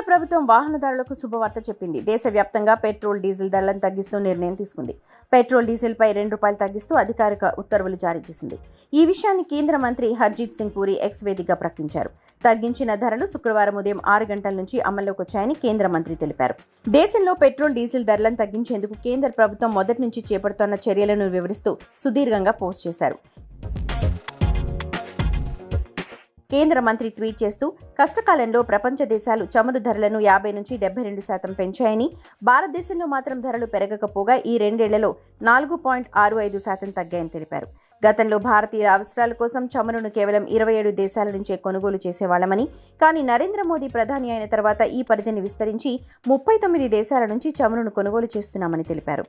ప్రభుత్వం వాహనదారులకు శుభవార్త చెప్పింది. దేశవ్యాప్తంగా పెట్రోల్, డీజిల్ ధరలను తగ్గిస్తూ నిర్ణయం తీసుకుంది. పెట్రోల్, డీజిల్పై ₹2 తగ్గిస్తూ అధికారిక ఉత్తర్వులు జారీ చేసింది. ఈ విషయాన్ని కేంద్ర మంత్రి హర్జీత్ సింగ్ పూరి ఎక్స్ వేదికగా ప్రకటించారు. తగ్గించిన ధరలు శుక్రవారం ఉదయం 6 గంటల నుంచి అమల్లోకి వచ్చాయని కేంద్ర మంత్రి తెలిపారు. దేశంలో పెట్రోల్, డీజిల్ ధరలను తగ్గించేందుకు కేంద్ర ప్రభుత్వం మొదటి నుంచి చేపడుతున్న చర్యలను వివరిస్తూ సుదీర్ఘంగా పోస్ట్ చేశారు. కేంద్ర మంత్రి ట్వీట్ చేస్తూ, కష్టకాలంలో ప్రపంచ దేశాలు చమురు ధరలను 50 నుంచి 72% పెంచాయని, భారతదేశంలో మాత్రం ధరలు పెరగకపోగా ఈ 2 ఏళ్లలో 4.65% తగ్గాయని తెలిపారు. గతంలో భారతీయ అవసరాల కోసం చమురును కేవలం 27 దేశాల నుంచే కొనుగోలు చేసేవాళ్లమని, కానీ నరేంద్ర మోదీ ప్రధాని అయిన తర్వాత ఈ పరిధిని విస్తరించి 39 దేశాల నుంచి చమురును కొనుగోలు చేస్తున్నామని తెలిపారు.